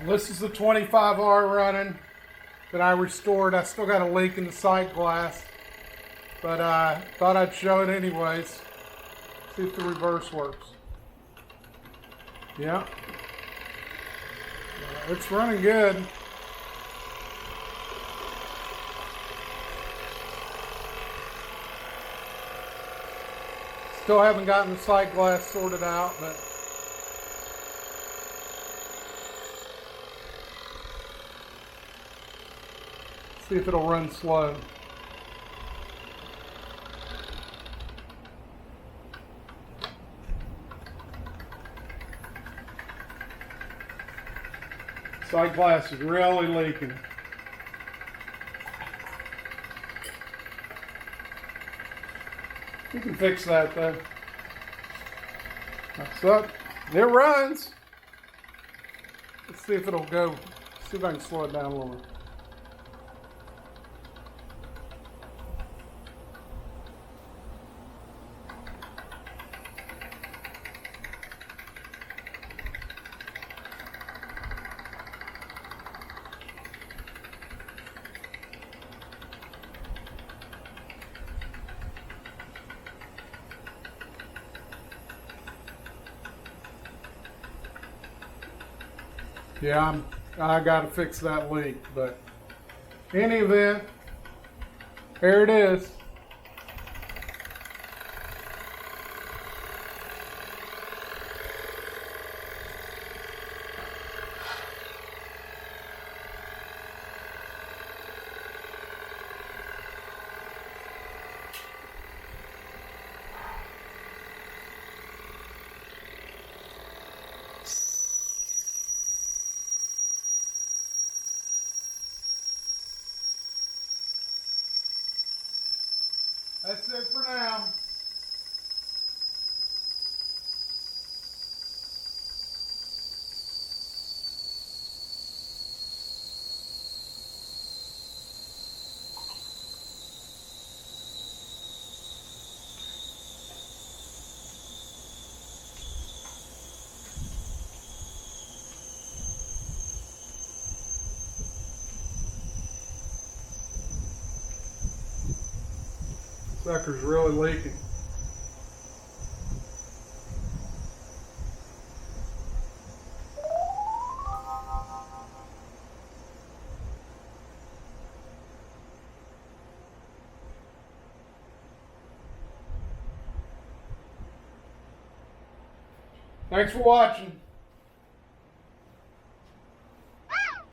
This is the 25R running that I restored. I still got a leak in the sight glass, but I thought I'd show it anyways. See if the reverse works. Yeah. It's running good. Still haven't gotten the sight glass sorted out, but see if it'll run slow. Sight glass is really leaking. You can fix that though. That's up. It runs. Let's see if it'll go. See if I can slow it down a little. Yeah, I got to fix that leak, but in any event, here it is. That's it for now. Sucker's really leaking. Thanks for watching.